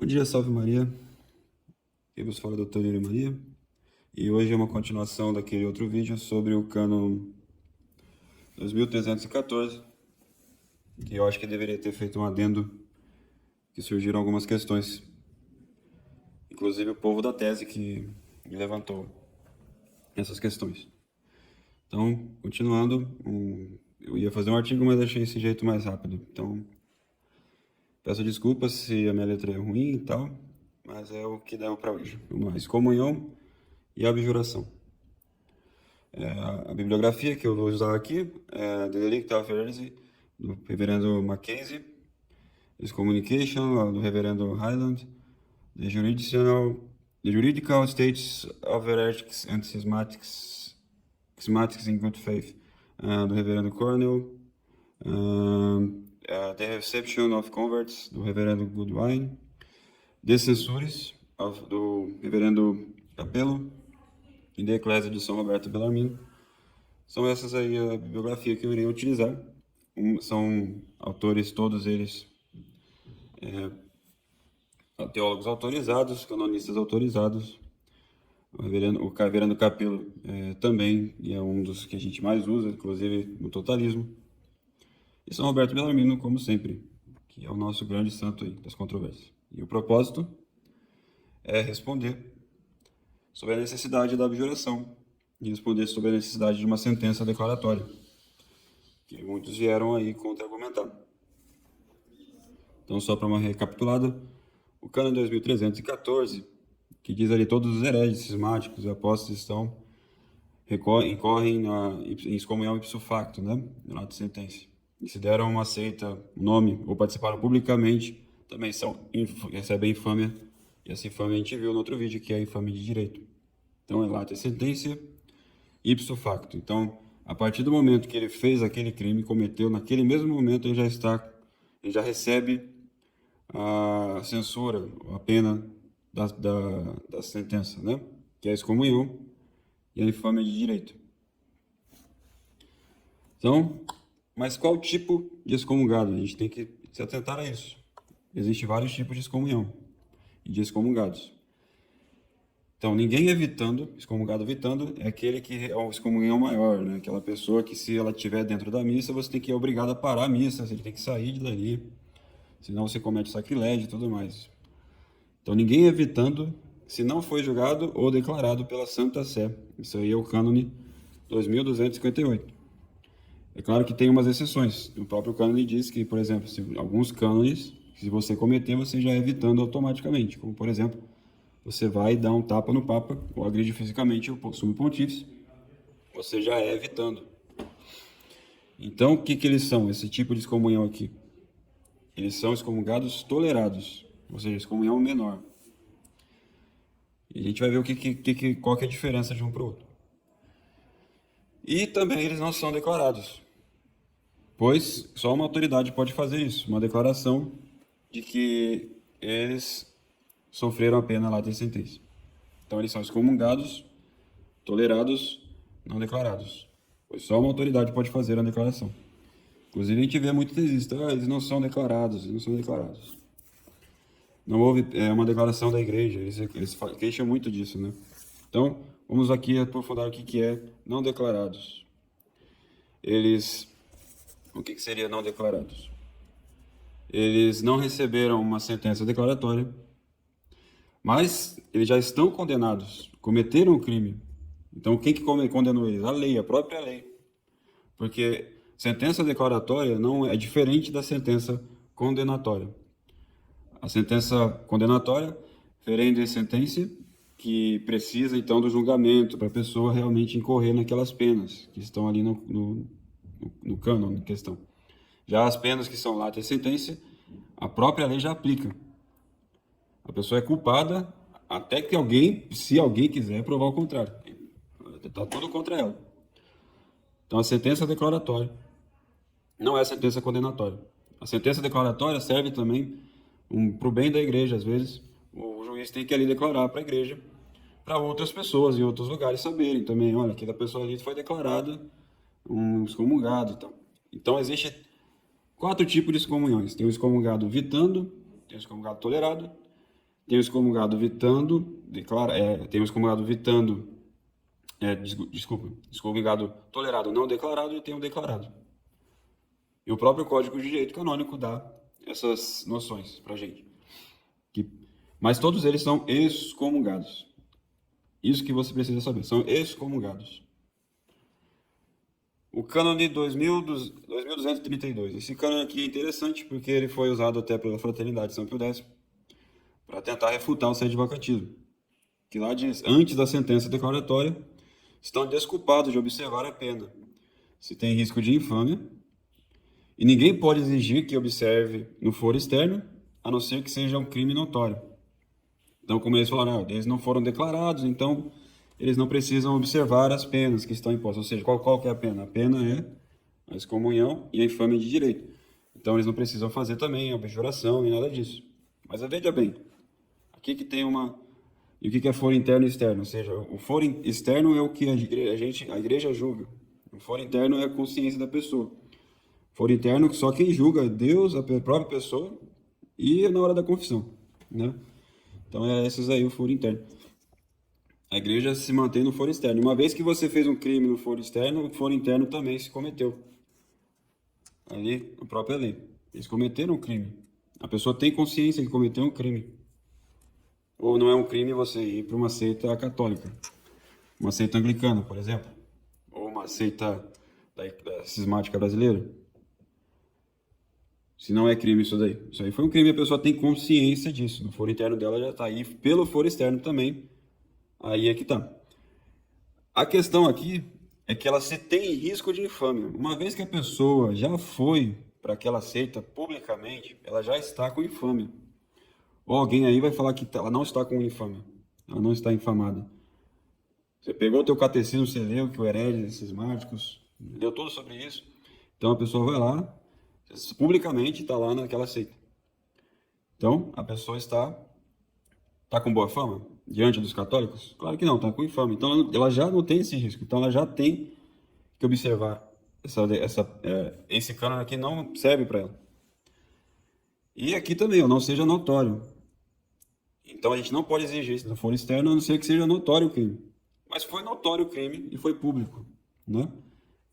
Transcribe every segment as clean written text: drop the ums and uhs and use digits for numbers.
Bom dia, salve Maria. Aqui vos fala Dr. Yuri Maria. E hoje é uma continuação daquele outro vídeo sobre o cânon 2314, que eu acho que deveria ter feito um adendo, que surgiram algumas questões. Inclusive o povo da tese que levantou essas questões. Então, continuando, eu ia fazer um artigo, mas achei esse jeito mais rápido. Então, peço desculpas se a minha letra é ruim e tal, mas é o que deu para hoje. Vamos lá, excomunhão e abjuração. A bibliografia que eu vou usar aqui é The Delicta of Heresy, do reverendo Mackenzie, Excommunication, do reverendo Highland, The Juridical States of Heretics and Schismatics in Good Faith, do reverendo Cornell, The Reception of Converts, do reverendo Goodwine, De Censures, do reverendo Capello, e The Ecclesia de São Roberto Bellarmino. São essas aí a bibliografia que eu irei utilizar. São autores, todos eles teólogos autorizados, canonistas autorizados. O reverendo Capello também, e é um dos que a gente mais usa, inclusive no totalismo. E São Roberto Bellarmino, como sempre, que é o nosso grande santo aí das controvérsias. E o propósito é responder sobre a necessidade da abjuração e responder sobre a necessidade de uma sentença declaratória, que muitos vieram aí contra-argumentar. Então, só para uma recapitulada, o cânon 2314, que diz ali todos os hereges, cismáticos e apóstolos incorrem em excomunhão ipso facto, né, no ato de sentença. E se deram uma seita, um nome, ou participaram publicamente, também recebem infâmia, e essa infâmia a gente viu no outro vídeo, que é a infâmia de direito. Então, é ato de sentença ipso facto. Então, a partir do momento que ele fez aquele crime, cometeu, naquele mesmo momento ele já recebe a censura, a pena da sentença, né? Que é a excomunhão e a infâmia de direito. Então, mas qual tipo de excomungado? A gente tem que se atentar a isso. Existem vários tipos de excomunhão e de excomungados. Então, ninguém excomungado evitando, é aquele que é o excomunhão maior, né? Aquela pessoa que, se ela estiver dentro da missa, você tem que ir obrigado a parar a missa, você tem que sair de dali, senão você comete sacrilégio e tudo mais. Então, ninguém evitando, se não foi julgado ou declarado pela Santa Sé. Isso aí é o cânone 2258. É claro que tem umas exceções. O próprio cânone diz que, por exemplo, alguns cânones, se você cometer, você já é evitando automaticamente. Como, por exemplo, você vai dar um tapa no Papa ou agride fisicamente o sumo pontífice, você já é evitando. Então, o que eles são, esse tipo de excomunhão aqui? Eles são excomungados tolerados, ou seja, excomunhão menor. E a gente vai ver qual que é a diferença de um para o outro. E também eles não são declarados, pois só uma autoridade pode fazer isso, uma declaração de que eles sofreram a pena lá de sentença. Então eles são excomungados, tolerados, não declarados, pois só uma autoridade pode fazer a declaração. Inclusive a gente vê muito tesista, eles não são declarados, eles não são declarados. Não houve uma declaração da igreja, eles queixam muito disso, né? Então, vamos aqui aprofundar o que é não declarados. O que seria não declarados? Eles não receberam uma sentença declaratória, mas eles já estão condenados, cometeram o crime. Então, quem que condenou eles? A lei, a própria lei. Porque sentença declaratória não é diferente da sentença condenatória. A sentença condenatória, ferende sentença, que precisa então do julgamento para a pessoa realmente incorrer naquelas penas que estão ali no cânon em questão. Já as penas que são lata e sentença, a própria lei já aplica. A pessoa é culpada até que se alguém quiser provar o contrário. Está tudo contra ela. Então a sentença declaratória não é sentença condenatória. A sentença declaratória serve também para o bem da igreja. Às vezes o juiz tem que ali declarar para a igreja, para outras pessoas em outros lugares saberem também, olha, aquela pessoa ali foi declarada um excomungado e tal. Então existe 4 tipos de excomunhões. Tem o excomungado vitando, tem o excomungado tolerado tem o excomungado vitando, tem o excomungado vitando, desculpa, excomungado tolerado não declarado e tem o declarado. E o próprio Código de Direito Canônico dá essas noções pra gente. Mas todos eles são excomungados. Isso que você precisa saber, são excomungados. O cânone 2232. Esse cânone aqui é interessante porque ele foi usado até pela Fraternidade São Pio X para tentar refutar o sede-vacatismo, que lá diz, antes da sentença declaratória, estão desculpados de observar a pena, se tem risco de infâmia, e ninguém pode exigir que observe no foro externo, a não ser que seja um crime notório. Então, como eles falaram, eles não foram declarados, então eles não precisam observar as penas que estão impostas. Ou seja, qual que é a pena? A pena é a excomunhão e a infâmia de direito. Então, eles não precisam fazer também a abjuração e nada disso. Mas veja bem, aqui que tem uma... E o que é foro interno e externo? Ou seja, o foro externo é o que a igreja julga. O foro interno é a consciência da pessoa. Foro interno, só quem julga é Deus, a própria pessoa, e na hora da confissão, né? Então, esses aí, o foro interno. A igreja se mantém no foro externo. Uma vez que você fez um crime no foro externo, o foro interno também se cometeu. Ali, a própria lei. Eles cometeram um crime. A pessoa tem consciência que cometeu um crime. Ou não é um crime você ir para uma seita católica. Uma seita anglicana, por exemplo. Ou uma seita da cismática brasileira. Se não é crime isso daí. Isso aí foi um crime, a pessoa tem consciência disso. No foro interno dela já está aí. Pelo foro externo também. Aí é que tá. A questão aqui é que ela se tem risco de infâmia. Uma vez que a pessoa já foi para aquela seita publicamente, ela já está com infâmia. Ou alguém aí vai falar que ela não está com infâmia. Ela não está infamada. Você pegou o teu catecismo, você leu que o herege, cismáticos, leu tudo sobre isso. Então a pessoa vai lá, publicamente está lá naquela seita. Então a pessoa está com boa fama diante dos católicos? Claro que não, está com infâmia. Então ela já não tem esse risco. Então ela já tem que observar esse cânone aqui não serve para ela. E aqui também, não seja notório. Então a gente não pode exigir se não for externo, a não ser que seja notório o crime. Mas foi notório o crime e foi público, né?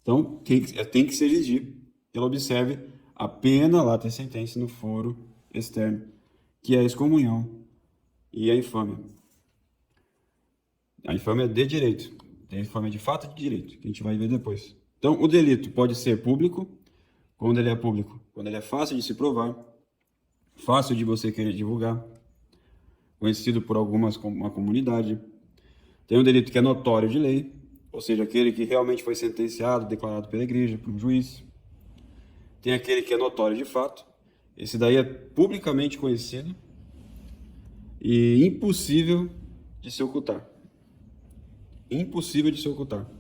Então tem que se exigir que ela observe a pena lá ter sentença no foro externo, que é a excomunhão e a infâmia. A infâmia é de direito, tem a infâmia de fato e de direito, que a gente vai ver depois. Então, o delito pode ser público, quando ele é público, quando ele é fácil de se provar, fácil de você querer divulgar, conhecido por uma comunidade. Tem um delito que é notório de lei, ou seja, aquele que realmente foi sentenciado, declarado pela igreja, por um juiz. Tem aquele que é notório de fato, esse daí é publicamente conhecido e impossível de se ocultar. Impossível de se ocultar.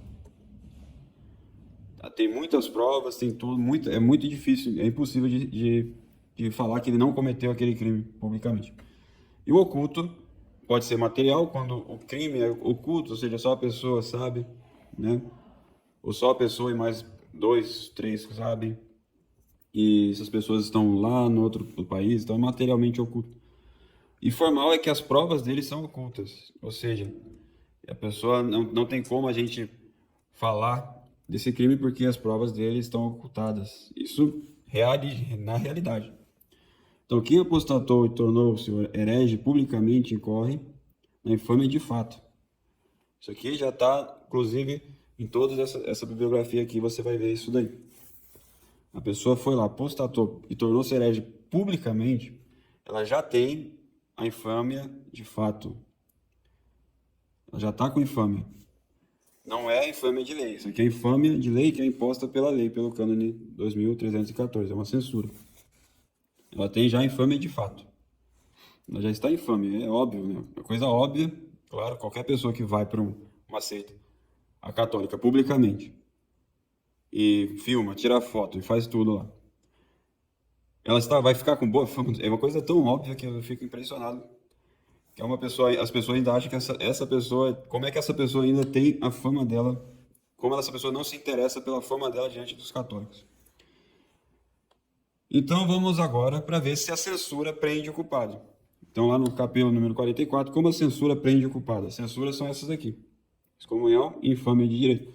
Tem muitas provas, tem tudo, é muito difícil, é impossível de falar que ele não cometeu aquele crime publicamente. E o oculto pode ser material, quando o crime é oculto, ou seja, só a pessoa sabe, né? Ou só a pessoa e mais 2, 3 sabem. E essas pessoas estão lá no outro país, então é materialmente oculto. E formal é que as provas dele são ocultas, ou seja, a pessoa não tem como a gente falar desse crime porque as provas dele estão ocultadas. Isso na realidade. Então, quem apostatou e tornou-se herege publicamente incorre na infâmia de fato. Isso aqui já está, inclusive, em toda essa bibliografia aqui, você vai ver isso daí. A pessoa foi lá, apostatou e tornou-se herege publicamente, ela já tem a infâmia de fato. Ela já está com infâmia. Não é a infâmia de lei. Isso aqui é a infâmia de lei que é imposta pela lei, pelo cânone 2314. É uma censura. Ela tem já a infâmia de fato. Ela já está infame, é óbvio, né? É coisa óbvia, claro, qualquer pessoa que vai para uma seita, a católica, publicamente, e filma, tira foto e faz tudo lá. Vai ficar com boa fama. É uma coisa tão óbvia que eu fico impressionado. Que é uma pessoa, as pessoas ainda acham que essa pessoa, como é que essa pessoa ainda tem a fama dela, como essa pessoa não se interessa pela fama dela diante dos católicos. Então vamos agora para ver se a censura prende o culpado. Então, lá no capítulo número 44, como a censura prende o culpado? As censuras são essas aqui: excomunhão e infâmia de direito.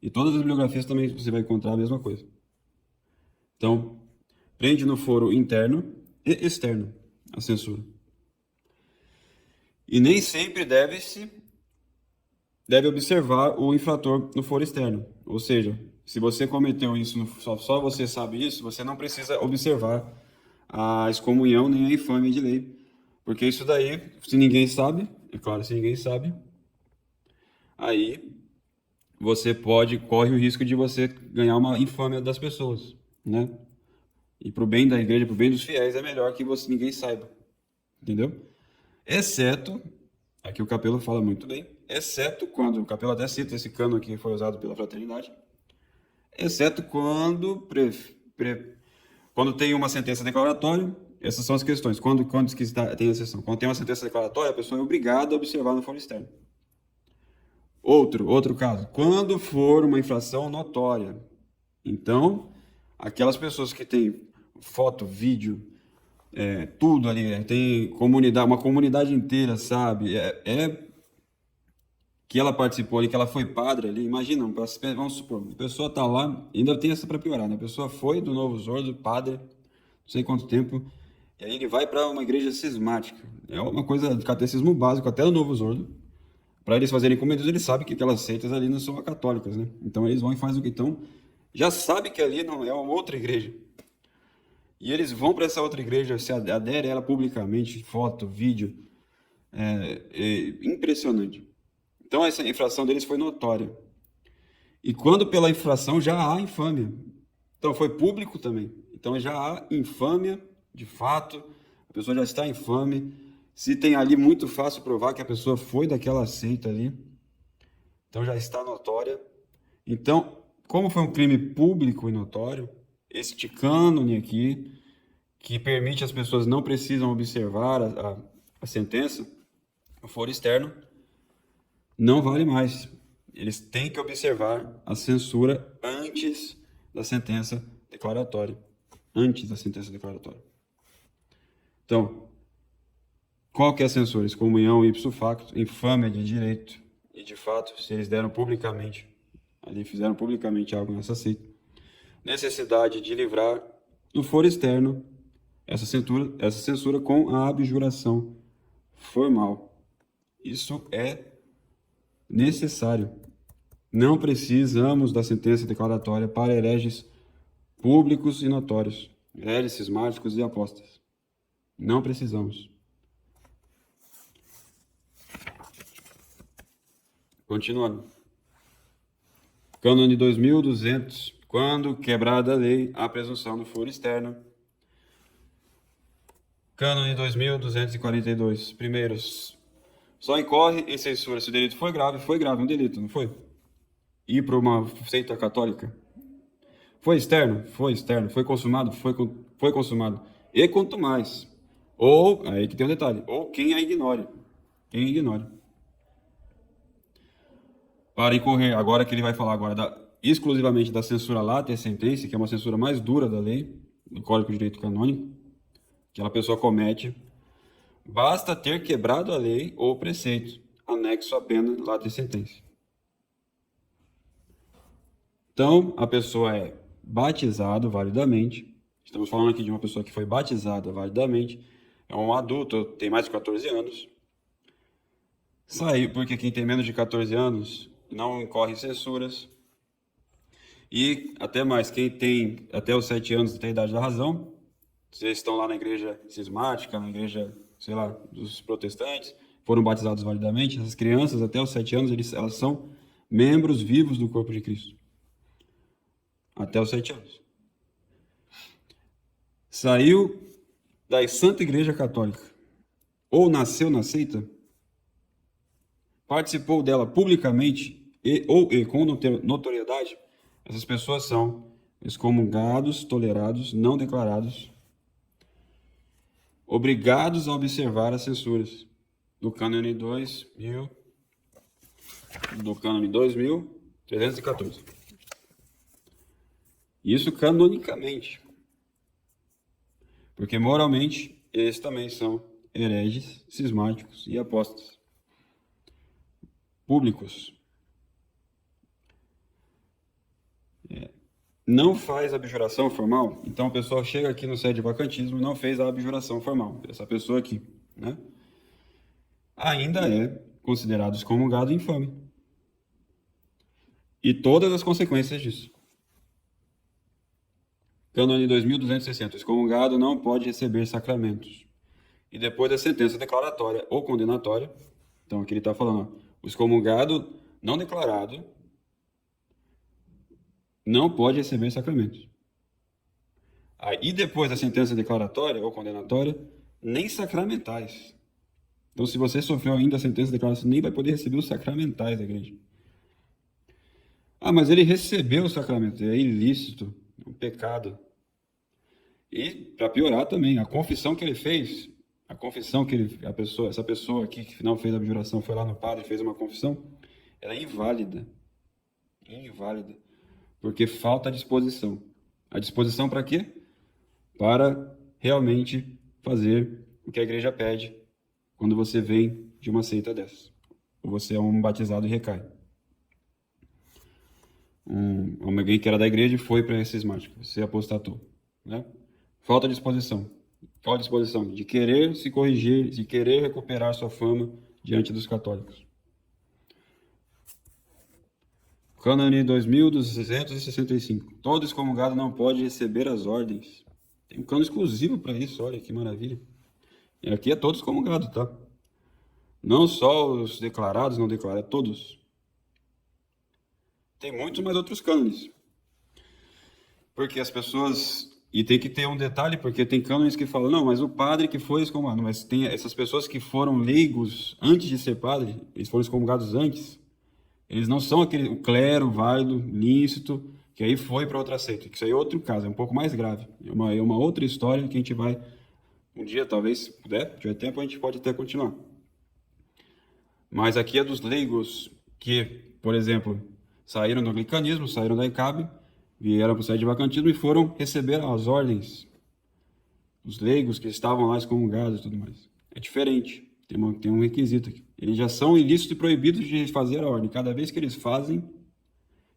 E todas as bibliografias também você vai encontrar a mesma coisa. Então, prende no foro interno e externo a censura. E nem sempre deve observar o infrator no foro externo. Ou seja, se você cometeu isso, só você sabe isso, você não precisa observar a excomunhão nem a infâmia de lei. Porque isso daí, se ninguém sabe, é claro, se ninguém sabe, aí você corre o risco de você ganhar uma infâmia das pessoas, né? E pro bem da igreja, pro bem dos fiéis, é melhor que ninguém saiba, entendeu? Exceto, aqui o Capelo fala muito bem, exceto quando, o Capelo até cita esse cano que foi usado pela fraternidade, exceto quando quando tem uma sentença declaratória. Essas são as questões. Quando tem exceção? Quando tem uma sentença declaratória, a pessoa é obrigada a observar no foro externo. Outro caso, quando for uma infração notória. Então, aquelas pessoas que têm foto, vídeo, tudo ali, tem uma comunidade inteira, sabe? Que ela participou ali, que ela foi padre ali. Imagina, vamos supor, a pessoa tá lá, ainda tem essa para piorar, né? A pessoa foi do Novo Zordo, padre, não sei quanto tempo, e aí ele vai para uma igreja cismática. É uma coisa de catecismo básico, até o Novo Zordo. Para eles fazerem comentários, eles sabem que aquelas seitas ali não são católicas, né? Então eles vão e fazem o que? Então, já sabe que ali não é uma outra igreja. E eles vão para essa outra igreja, se aderem a ela publicamente, foto, vídeo. Impressionante. Então essa infração deles foi notória. E quando pela infração já há infâmia. Então foi público também. Então já há infâmia, de fato, a pessoa já está infame. Se tem ali, muito fácil provar que a pessoa foi daquela seita ali. Então já está notória. Então, como foi um crime público e notório, este cânone aqui, que permite as pessoas não precisam observar a sentença, o foro externo, não vale mais. Eles têm que observar a censura antes da sentença declaratória. Antes da sentença declaratória. Então, qual que é a censura? Excomunhão ipso facto, infâmia de direito. E de fato, se eles deram publicamente, ali fizeram publicamente algo nessa seita, necessidade de livrar no foro externo essa censura com a abjuração formal. Isso é necessário. Não precisamos da sentença declaratória para hereges públicos e notórios, hereges cismáticos e apóstatas. Não precisamos. Continuando. Cânone 2200. Quando quebrada a lei, a presunção do foro externo. Cânone 2242. Primeiros. Só incorre em censura se o delito foi grave um delito, não foi? Ir para uma seita católica. Foi externo? Foi externo. Foi consumado? Foi consumado. E quanto mais. Ou, aí que tem um detalhe, ou quem a ignore. Quem ignore. Para incorrer, agora que ele vai falar agora exclusivamente da censura lata e sentença, que é uma censura mais dura da lei, do Código de Direito Canônico, que aquela pessoa comete, basta ter quebrado a lei ou preceito, anexo à pena, lata e sentença. Então, a pessoa é batizada validamente. Estamos falando aqui de uma pessoa que foi batizada validamente. É um adulto, tem mais de 14 anos. Saiu, porque quem tem menos de 14 anos não incorre em censuras. E até mais, quem tem até os 7 anos tem a idade da razão. Vocês estão lá na igreja cismática, na igreja, sei lá, dos protestantes, foram batizados validamente. Essas crianças até os 7 anos, elas são membros vivos do corpo de Cristo. Até os 7 anos. Saiu da Santa Igreja Católica, ou nasceu na seita, participou dela publicamente ou com notoriedade, essas pessoas são excomungados, tolerados, não declarados, obrigados a observar as censuras do cânone 2314. Isso canonicamente. Porque moralmente esses também são hereges, cismáticos e apóstatas. Públicos. Não faz abjuração formal, então a pessoa chega aqui no sede de vacantismo e não fez a abjuração formal, essa pessoa aqui, né? Ainda é considerado excomungado e infame. E todas as consequências disso. Cânone 2260. O excomungado não pode receber sacramentos. E depois da sentença declaratória ou condenatória, então aqui ele está falando, ó, o excomungado não declarado não pode receber sacramentos. Aí depois da sentença declaratória ou condenatória, nem sacramentais. Então, se você sofreu ainda a sentença declaratória, você nem vai poder receber os sacramentais da igreja. Ah, mas ele recebeu o sacramento, é ilícito, é um pecado. E, para piorar também, a confissão que ele fez, a confissão que ele, essa pessoa aqui que não fez a abjuração foi lá no padre e fez uma confissão, ela é inválida. Inválida. Porque falta a disposição. A disposição para quê? Para realmente fazer o que a igreja pede quando você vem de uma seita dessas. Ou você é um batizado e recai. Alguém que era da igreja e foi para esse cismático, você apostatou, né? Falta de disposição. Qual a disposição? De querer se corrigir, de querer recuperar sua fama diante dos católicos. Cânone 2265. Todo excomungado não pode receber as ordens. Tem um cânone exclusivo para isso, olha que maravilha. E aqui é todo excomungado, tá? Não só os declarados, não declarados, todos. Tem muitos mais outros cânones. Porque as pessoas... E tem que ter um detalhe, porque tem cânones que falam, não, mas o padre que foi excomungado, mas tem essas pessoas que foram leigos antes de ser padre, eles foram excomungados antes, eles não são o clero válido, lícito, que aí foi para outra seita. Isso aí é outro caso, é um pouco mais grave. É uma outra história que a gente vai, um dia, talvez, se puder, tiver tempo, a gente pode até continuar. Mas aqui é dos leigos que, por exemplo, saíram do anglicanismo, saíram da ECAB, vieram para o sede de vacantismo e foram receber as ordens. Os leigos que estavam lá excomungados e tudo mais. É diferente. Tem um requisito aqui. Eles já são ilícitos e proibidos de fazer a ordem. Cada vez que eles fazem,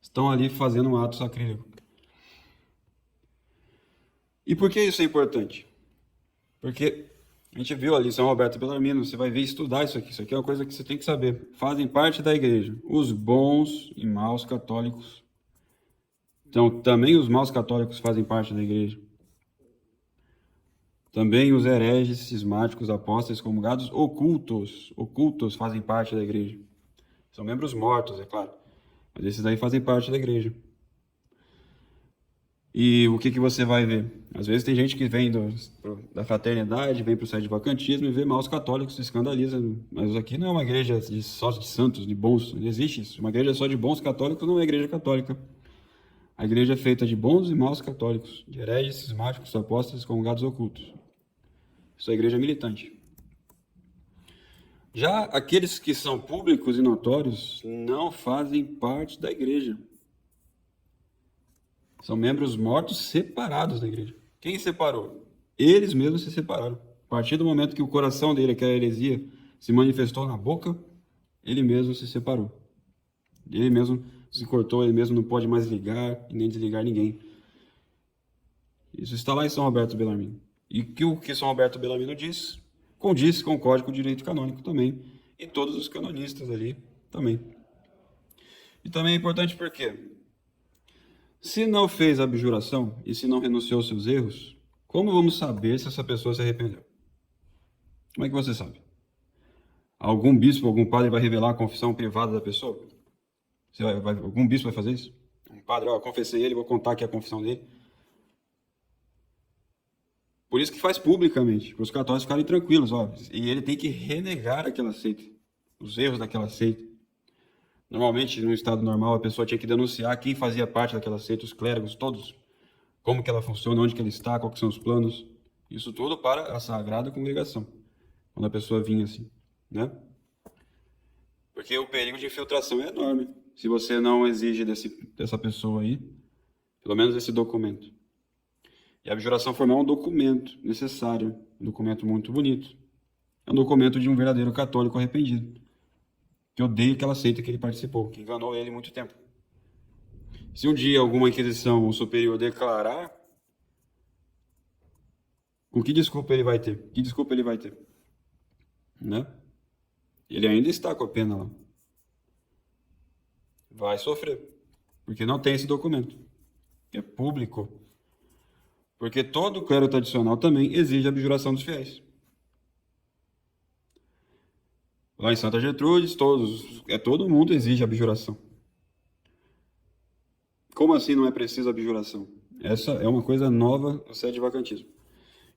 estão ali fazendo um ato sacrílego. E por que isso é importante? Porque a gente viu ali São Roberto Bellarmino, você vai ver estudar isso aqui. Isso aqui é uma coisa que você tem que saber. Fazem parte da igreja os bons e maus católicos. Então, também os maus católicos fazem parte da igreja. Também os hereges, cismáticos, apóstolos, excomungados, ocultos fazem parte da igreja. São membros mortos, é claro. Mas esses aí fazem parte da igreja. E o que você vai ver? Às vezes tem gente que vem da fraternidade, vem para o sede de vacantismo e vê maus católicos, se escandaliza. Mas aqui não é uma igreja só de santos, de bons. Não existe isso. Uma igreja só de bons católicos não é igreja católica. A igreja é feita de bons e maus católicos, de hereges, cismáticos, apóstolos, excomungados, ocultos. Isso é igreja militante. Já aqueles que são públicos e notórios não fazem parte da igreja. São membros mortos separados da igreja. Quem separou? Eles mesmos se separaram. A partir do momento que o coração dele, que é a heresia, se manifestou na boca, ele mesmo se separou. Ele mesmo se cortou, ele mesmo não pode mais ligar e nem desligar ninguém. Isso está lá em São Roberto Bellarmino. E o que São Roberto Bellarmino condiz com o Código de Direito Canônico também, e todos os canonistas ali também. E também é importante porque, se não fez a abjuração e se não renunciou aos seus erros, como vamos saber se essa pessoa se arrependeu? Como é que você sabe? Algum bispo, algum padre vai revelar a confissão privada da pessoa? Algum bispo vai fazer isso? Um padre, confessei ele, vou contar aqui a confissão dele. Por isso que faz publicamente, para os católicos ficarem tranquilos, e ele tem que renegar aquela seita, os erros daquela seita. Normalmente, no estado normal, a pessoa tinha que denunciar quem fazia parte daquela seita, os clérigos todos, como que ela funciona, onde que ela está, quais são os planos, isso tudo para a Sagrada Congregação, quando a pessoa vinha assim, né? Porque o perigo de infiltração é enorme, se você não exige dessa pessoa aí, pelo menos esse documento. E a abjuração formal é um documento necessário, um documento muito bonito. É um documento de um verdadeiro católico arrependido, que odeia aquela seita que ele participou, que enganou ele muito tempo. Se um dia alguma inquisição superior declarar, com que desculpa ele vai ter? Que desculpa ele vai ter? Né? Ele ainda está com a pena lá. Vai sofrer, porque não tem esse documento, que é público. Porque todo clero tradicional também exige a abjuração dos fiéis. Lá em Santa Gertrudes, todo mundo exige abjuração. Como assim não é preciso abjuração? Essa é uma coisa nova no sede vacantismo.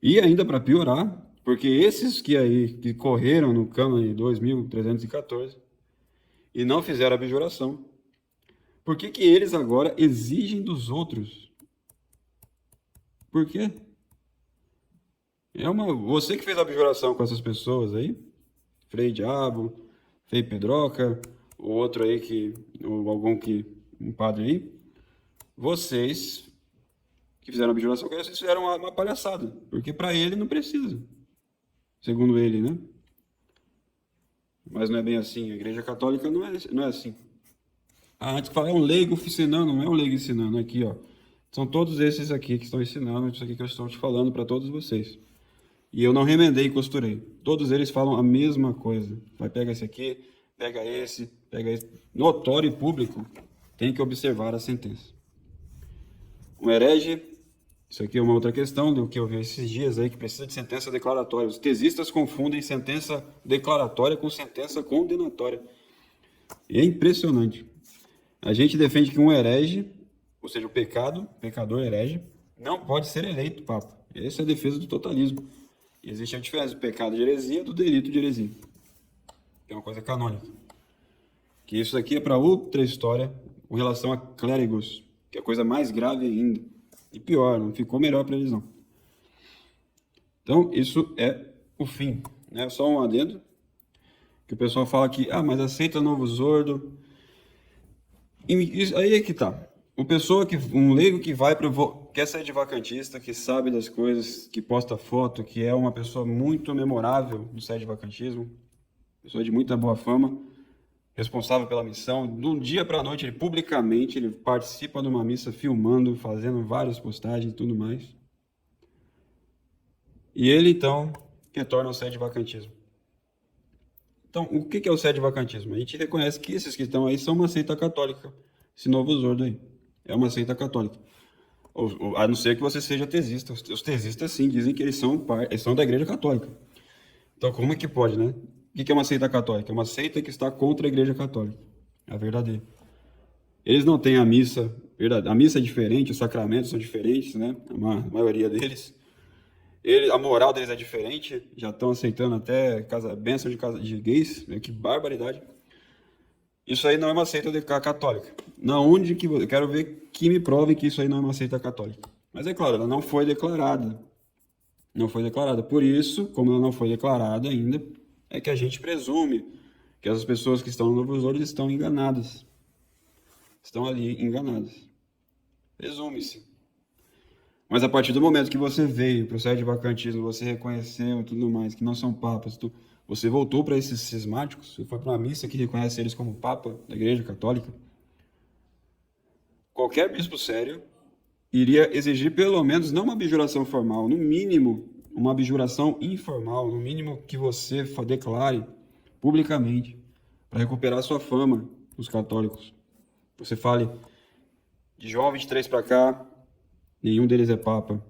E ainda para piorar, porque esses que correram no cânone 2314 e não fizeram abjuração, por que eles agora exigem dos outros? Por quê? Você que fez a abjuração com essas pessoas aí, Frei Diabo, Frei Pedroca, o outro aí um padre aí, vocês que fizeram a abjuração com eles, vocês fizeram uma palhaçada, porque para ele não precisa, segundo ele, né? Mas não é bem assim, a Igreja Católica não é assim. Antes que fala, é um leigo ensinando, não é um leigo ensinando, aqui ó, são todos esses aqui que estão ensinando, isso aqui que eu estou te falando para todos vocês. E eu não remendei e costurei. Todos eles falam a mesma coisa. Vai, pega esse aqui, pega esse. Notório e público, tem que observar a sentença. Um herege, isso aqui é uma outra questão do que eu vi esses dias aí, que precisa de sentença declaratória. Os tesistas confundem sentença declaratória com sentença condenatória. E é impressionante. A gente defende que um herege, ou seja, o pecador herege, não pode ser eleito papa. Essa é a defesa do totalismo. E existe a diferença do pecado de heresia e do delito de heresia. É uma coisa canônica. Que isso aqui é para outra história com relação a clérigos, que é a coisa mais grave ainda. E pior, não ficou melhor para eles não. Então, isso é o fim. Né? Só um adendo, que o pessoal fala que, mas aceita novo Zordo. E aí é que tá. Um leigo que vai quer sair de vacantista, que sabe das coisas, que posta foto, que é uma pessoa muito memorável no sede de vacantismo, pessoa de muita boa fama, responsável pela missão. De um dia para a noite, publicamente, ele participa de uma missa filmando, fazendo várias postagens e tudo mais. E ele, então, retorna ao sede de vacantismo. Então, o que é o sede de vacantismo? A gente reconhece que esses que estão aí são uma seita católica, esse novo Zordo aí. É uma seita católica. A não ser que você seja tesista. Os tesistas, sim, dizem que eles são da Igreja Católica. Então, como é que pode, né? O que é uma seita católica? É uma seita que está contra a Igreja Católica. É a verdadeira. Eles não têm a missa. A missa é diferente, os sacramentos são diferentes, né? A maioria deles. A moral deles é diferente. Já estão aceitando até bênção de gays. Que barbaridade. Isso aí não é uma seita católica. Eu quero ver que me prove que isso aí não é uma seita católica. Mas é claro, ela não foi declarada. Não foi declarada. Por isso, como ela não foi declarada ainda, é que a gente presume que essas pessoas que estão no Novo Zordo estão enganadas. Estão ali enganadas. Presume-se. Mas a partir do momento que você veio para o sede de vacantismo, você reconheceu e tudo mais, que não são papas, você voltou para esses cismáticos, você foi para uma missa que reconhece eles como papa da Igreja Católica, qualquer bispo sério iria exigir pelo menos não uma abjuração formal, no mínimo uma abjuração informal, no mínimo que você declare publicamente para recuperar sua fama nos católicos. Você fale de João 23 para cá, nenhum deles é papa.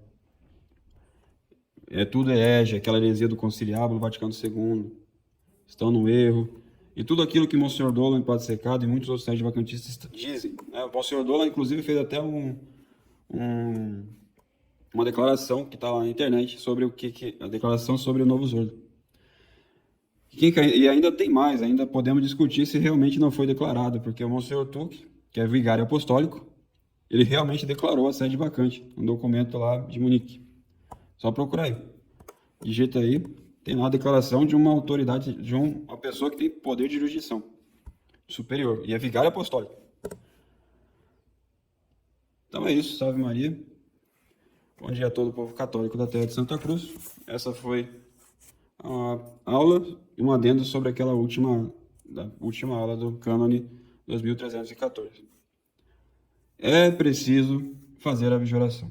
Tudo herege, aquela heresia do conciliábulo do Vaticano II. Estão no erro. E tudo aquilo que Monsenhor Dolan, Padre Secado e muitos outros sedes vacantistas dizem. Né? O Monsenhor Dolan, inclusive, fez até uma declaração que está lá na internet sobre a declaração sobre o Novo Zordo. E ainda tem mais, ainda podemos discutir se realmente não foi declarado, porque o Monsenhor Tuque, que é vigário apostólico, ele realmente declarou a sede vacante, um documento lá de Munique. Só procurar aí. Digita aí, tem lá a declaração de uma autoridade, de uma pessoa que tem poder de jurisdição superior, e é vigário apostólico. Então é isso, salve Maria. Bom dia a todo o povo católico da terra de Santa Cruz. Essa foi a aula e um adendo sobre aquela última aula do Cânone 2314. É preciso fazer a abjuração.